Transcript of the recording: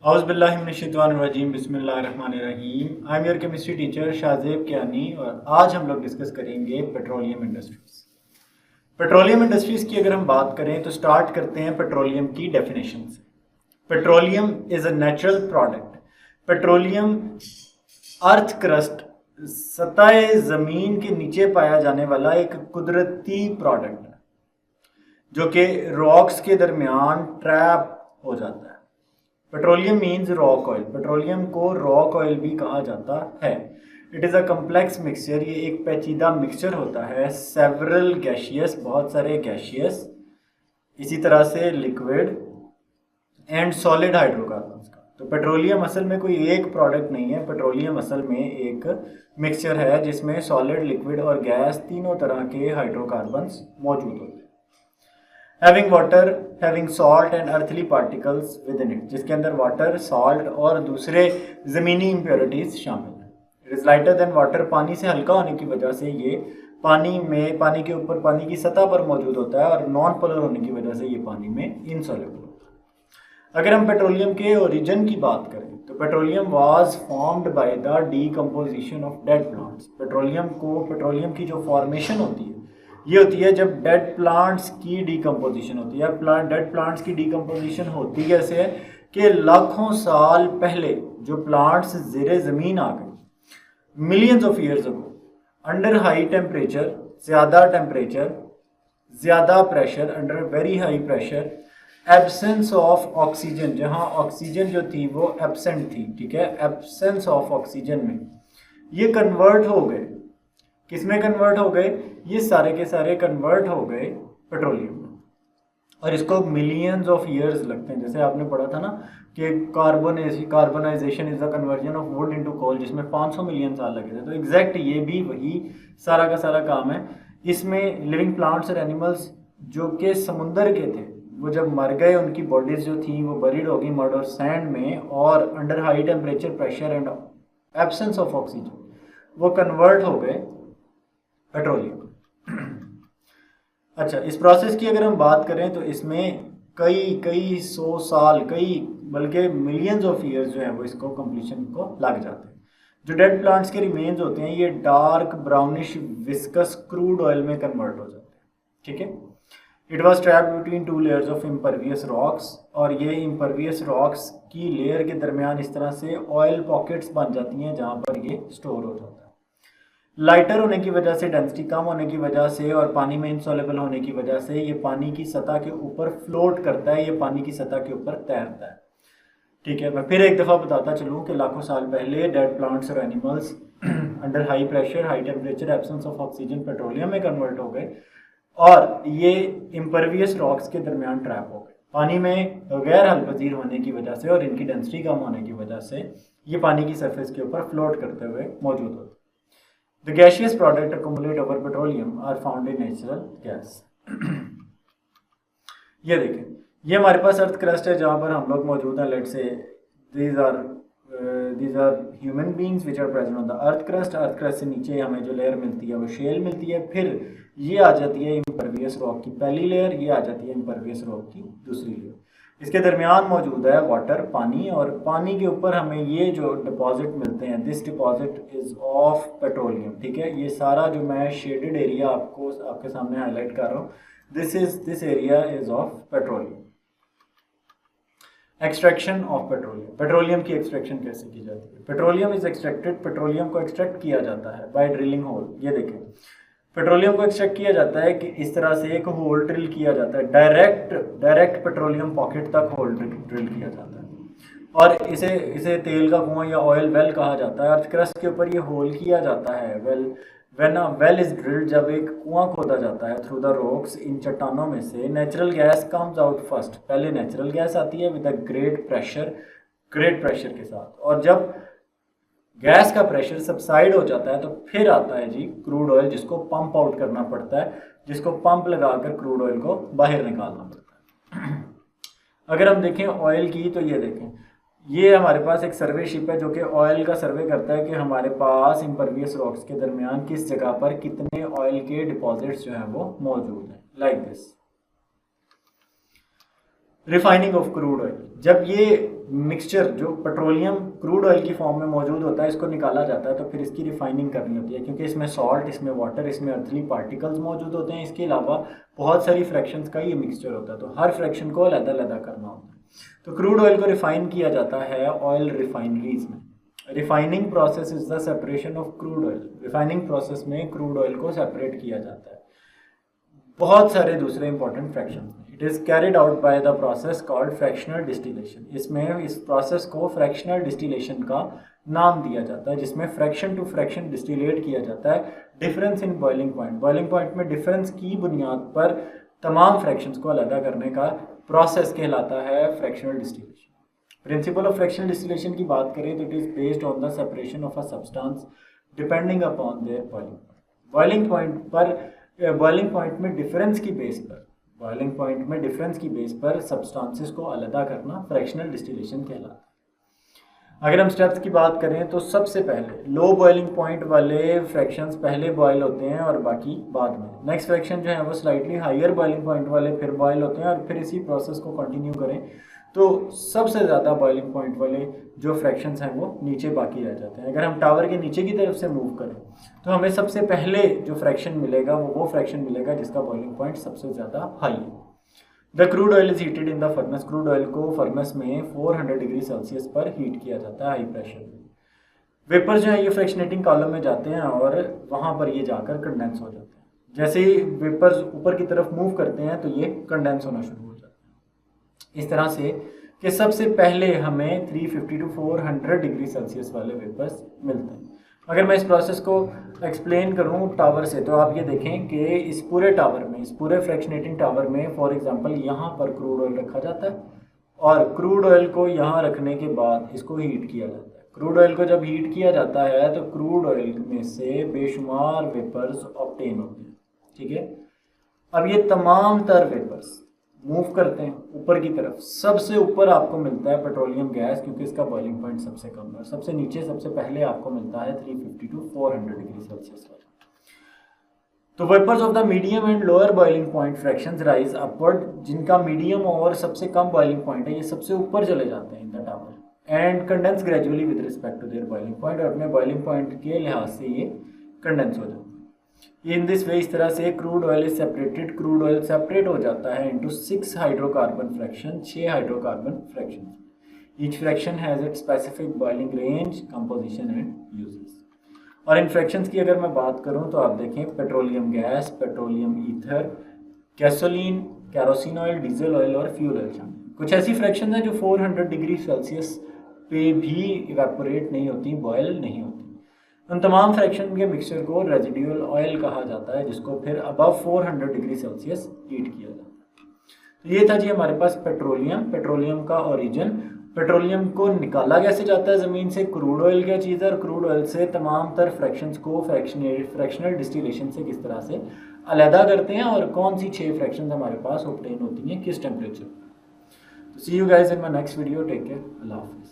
औज़ुबिल्लाहिमिनश्शैतानिर्रजीम बिस्मिल्लाहिर्रहमानिर्रहीम। I am your chemistry teacher Shahzeb Kiyani और आज हम लोग डिस्कस करेंगे पेट्रोलियम इंडस्ट्रीज। पेट्रोलियम इंडस्ट्रीज की अगर हम बात करें तो स्टार्ट करते हैं पेट्रोलियम की डेफिनेशन से। Petroleum is a natural product. Petroleum earth crust, सतह ज़मीन के नीचे पाया जाने वाला एक कुदरती प्रोडक्ट है जो कि रॉक्स के दरमियान ट्रैप हो जाता है। Petroleum means rock oil. Petroleum को रॉक ऑयल भी कहा जाता है। It is a complex mixture. ये एक पेचीदा मिक्सचर होता है। सेवरल गैशियस, बहुत सारे गैशियस, इसी तरह से लिक्विड एंड सॉलिड हाइड्रोकार्बन्स का। तो पेट्रोलियम असल में कोई एक प्रोडक्ट नहीं है। पेट्रोलियम असल में एक मिक्सचर है जिसमें सॉलिड, लिक्विड और गैस तीनों तरह के हाइड्रोकार्बन्स मौजूद होते हैं। Having water, having salt and earthly particles with in it, जिसके अंदर वाटर, सॉल्ट और दूसरे ज़मीनी इम्प्योरिटीज शामिल हैं। It is lighter than water. पानी से हल्का होने की वजह से ये पानी के ऊपर, पानी की सतह पर मौजूद होता है और नॉन पोलर होने की वजह से ये पानी में इनसॉल्युबल होता है। अगर हम पेट्रोलियम के ओरिजिन की बात करें तो petroleum was formed by the decomposition of dead plants. Petroleum की जो फॉर्मेशन होती है ये होती है जब डेड प्लांट्स की डीकम्पोजिशन होती है। डेड प्लांट्स की डीकम्पोजिशन होती कैसे है कि लाखों साल पहले जो प्लांट्स ज़ेरे ज़मीन आ गए, millions of years ago, under high temperature, ज़्यादा pressure, under very high pressure, absence of oxygen, जहाँ ऑक्सीजन जो थी वो एब्सेंट थी, ठीक है, एब्सेंस ऑफ ऑक्सीजन में ये कन्वर्ट हो गए। किस में कन्वर्ट हो गए? ये सारे के सारे कन्वर्ट हो गए पेट्रोलियम में, और इसको मिलियंस ऑफ ईयर्स लगते हैं। जैसे आपने पढ़ा था ना कि carbonization is the conversion of wood into coal, जिसमें 500 मिलियन साल लगे थे। तो एग्जैक्ट ये भी वही सारा का सारा काम है। इसमें लिविंग प्लांट्स और एनिमल्स जो कि समुंदर के थे वो जब मर गए, उनकी बॉडीज जो थी वो बरीड हो गई मड और सैंड में, और under high temperature, pressure and absence of oxygen वो कन्वर्ट हो गए पेट्रोलियम। अच्छा, इस प्रोसेस की अगर हम बात करें तो इसमें कई सौ साल, बल्कि मिलियंस ऑफ ईयर्स जो है वो इसको कंप्लीशन को लग जाते हैं। जो डेड प्लांट्स के रिमेन्स होते हैं ये dark brownish viscous crude oil में कन्वर्ट हो जाते हैं, ठीक है। It was trapped between 2 layers of impervious rocks, और ये इम्परवियस रॉक्स की लेयर के दरमियान इस तरह से ऑयल पॉकेट्स बन जाती हैं जहाँ पर ये स्टोर हो जाता है। लाइटर होने की वजह से, डेंसिटी कम होने की वजह से और पानी में इंसॉल्युबल होने की वजह से ये पानी की सतह के ऊपर फ्लोट करता है, ये पानी की सतह के ऊपर तैरता है, ठीक है। मैं फिर एक दफ़ा बताता चलूँ कि लाखों साल पहले डेड प्लांट्स और animals under high pressure, high temperature, absence of oxygen petroleum में कन्वर्ट हो गए, और ये इम्परवियस रॉक्स के दरमियान ट्रैप हो गए पानी में गैर हल पजीर होने की वजह से, और इनकी डेंसिटी कम होने की वजह से ये पानी की सरफेस के ऊपर फ्लोट करते हुए मौजूद होते हैं। The gaseous product accumulate over petroleum are found in natural gas. ये देखें, ये हमारे पास अर्थ क्रस्ट है जहाँ पर हम लोग मौजूद हैं। Let's say these are human beings which are present on the earth crust. Earth crust से नीचे हमें जो लेयर मिलती है वो शेल मिलती है। फिर ये आ जाती है इम्परवियस रॉक की पहली लेयर, ये आ जाती है इम्परवियस रॉक की दूसरी लेयर। इसके दरमियान मौजूद है वाटर, पानी, और पानी के ऊपर हमें ये जो डिपॉजिट मिलते हैं, this deposit is of petroleum, ठीक है। ये सारा जो मैं शेडेड एरिया आपके सामने हाईलाइट कर रहा हूँ, this area is of petroleum. Extraction of petroleum. Petroleum की एक्सट्रैक्शन कैसे की जाती है? पेट्रोलियम इज एक्सट्रैक्टेड, पेट्रोलियम को एक्सट्रैक्ट किया जाता है बाय ड्रिलिंग होल। ये देखें, पेट्रोलियम को एक्सट्रैक्ट किया जाता है कि इस तरह से एक होल ड्रिल किया जाता है, डायरेक्ट पेट्रोलियम पॉकेट तक होल ड्रिल किया जाता है, और इसे तेल का कुआं या ऑयल वेल कहा जाता है। अर्थ क्रस्ट के ऊपर ये होल किया जाता है। When a well is drilled, जब एक कुआं खोदा जाता है थ्रू द रॉक्स, इन चट्टानों में से natural gas comes out first. पहले नेचुरल गैस आती है विद अ ग्रेट प्रेशर के साथ, और जब गैस का प्रेशर सबसाइड हो जाता है तो फिर आता है जी क्रूड ऑयल, जिसको पंप आउट करना पड़ता है, जिसको पंप लगाकर क्रूड ऑयल को बाहर निकालना पड़ता है। अगर हम देखें ऑयल की, तो ये देखें, ये हमारे पास एक सर्वे शिप है जो कि ऑयल का सर्वे करता है कि हमारे पास इम्परवियस रॉक्स के दरमियान किस जगह पर कितने ऑयल के डिपॉजिट्स जो हैं वो मौजूद हैं, like this. Refining of crude oil. जब ये मिक्सचर जो पेट्रोलियम क्रूड ऑयल की फॉर्म में मौजूद होता है इसको निकाला जाता है तो फिर इसकी रिफाइनिंग करनी होती है, क्योंकि इसमें सॉल्ट, इसमें वाटर, इसमें अर्थली पार्टिकल्स मौजूद होते हैं। इसके अलावा बहुत सारी फ्रैक्शंस का ये मिक्सचर होता है, तो हर फ्रैक्शन को अलग-अलग करना होता है। तो क्रूड ऑयल को रिफाइन किया जाता है ऑयल रिफाइनरीज में। Refining process is the separation of crude oil. Refining process में क्रूड ऑयल को सेपरेट किया जाता है बहुत सारे दूसरे इंपॉर्टेंट फ्रैक्शंस में। It is carried out by the process called fractional distillation. इसमें इस प्रोसेस को फ्रैक्शनल डिस्टिलेशन का नाम दिया जाता है, जिसमें फ्रैक्शन टू फ्रैक्शन डिस्टिलेट किया जाता है। Difference in boiling point, boiling point में डिफरेंस की बुनियाद पर तमाम फ्रैक्शंस को अलग करने का प्रोसेस कहलाता है fractional distillation. Principle of fractional distillation की बात करें तो it is based on the separation of a substance depending upon their boiling point. Boiling point में डिफरेंस की बेस पर सब्सटेंसेस को अलग करना फ्रैक्शनल डिस्टिलेशन कहलाता है। अगर हम स्टेप्स की बात करें तो सबसे पहले लो बॉइलिंग पॉइंट वाले फ्रैक्शंस पहले बॉयल होते हैं और बाकी बाद में। नेक्स्ट फ्रैक्शन जो है वो स्लाइटली हायर बॉइलिंग पॉइंट वाले फिर बॉयल होते हैं और फिर इसी प्रोसेस को कंटिन्यू करें तो सबसे ज़्यादा बॉइलिंग पॉइंट वाले जो फ्रैक्शंस हैं वो नीचे बाकी रह जाते हैं। अगर हम टावर के नीचे की तरफ से मूव करें तो हमें सबसे पहले जो फ्रैक्शन मिलेगा वो फ्रैक्शन मिलेगा जिसका बॉइलिंग पॉइंट सबसे ज़्यादा हाई है। The crude oil is heated in the furnace. Crude oil को फर्नेस में 400 डिग्री सेल्सियस पर हीट किया जाता है हाई प्रेशर में। वेपर जो है ये फ्रैक्शनेटिंग कॉलम में जाते हैं और वहाँ पर ये जाकर कंडेंस हो जाते हैं। जैसे ही वेपर्स ऊपर की तरफ मूव करते हैं तो ये कंडेंस होना शुरू हो जाता है। इस तरह से कि सबसे पहले हमें 350 टू 400 डिग्री सेल्सियस वाले वेपर्स मिलते हैं। अगर मैं इस प्रोसेस को एक्सप्लेन करूं टावर से तो आप ये देखें कि इस पूरे फ्रैक्शनेटिंग टावर में फॉर एग्जांपल यहाँ पर क्रूड ऑयल रखा जाता है और क्रूड ऑयल को यहाँ रखने के बाद इसको हीट किया जाता है। क्रूड ऑयल को जब हीट किया जाता है तो क्रूड ऑयल में से बेशुमार वेपर्स ऑब्टेन होते हैं, ठीक है। अब ये तमाम तर वेपर्स मूव करते हैं ऊपर की तरफ। सबसे ऊपर आपको मिलता है पेट्रोलियम गैस, क्योंकि इसका बॉइलिंग पॉइंट सबसे कम है। सबसे नीचे सबसे पहले आपको मिलता है 350 टू 400 डिग्री सेल्सियस वाला। तो vapours of the medium and lower boiling point fractions rise upward. जिनका मीडियम और सबसे कम बॉइलिंग पॉइंट है ये सबसे ऊपर चले जाते हैं in the tower and condense gradually with respect to their boiling point. और अपने बॉइलिंग पॉइंट के लिहाज से ये कंडेंस हो जाते हैं। इन दिस वे, इस तरह से क्रूड ऑयल सेपरेट हो जाता है into 6 hydrocarbon fraction, 6 hydrocarbon fraction. Each fraction has its specific boiling range, composition and uses. और इन फ्रैक्शंस की अगर मैं बात करूं तो आप देखें petroleum gas, petroleum ether, gasoline, kerosene oil, diesel oil और फ्यूल ऑयल शामिल। कुछ ऐसी फ्रैक्शन हैं जो 400 डिग्री सेल्सियस पे भी इवेपोरेट नहीं होती, बॉयल नहीं होती। उन तमाम फ्रैक्शन के मिक्सचर को रेजिडुअल ऑयल कहा जाता है, जिसको फिर अबव 400 डिग्री सेल्सियस हीट किया जाता है। तो ये था जी हमारे पास पेट्रोलियम का ओरिजिन। पेट्रोलियम को निकाला कैसे जाता है ज़मीन से, क्रूड ऑयल क्या चीज़ है और क्रूड ऑयल से तमाम तर फ्रैक्शंस को फ्रैक्शनल डिस्टिलेशन से किस तरह से अलहदा करते हैं और कौन सी 6 फ्रैक्शंस हमारे पास ऑब्टेन होती हैं किस टेम्परेचर पर। तो see you guys in my next video. Take care, अल्लाह हाफिज़।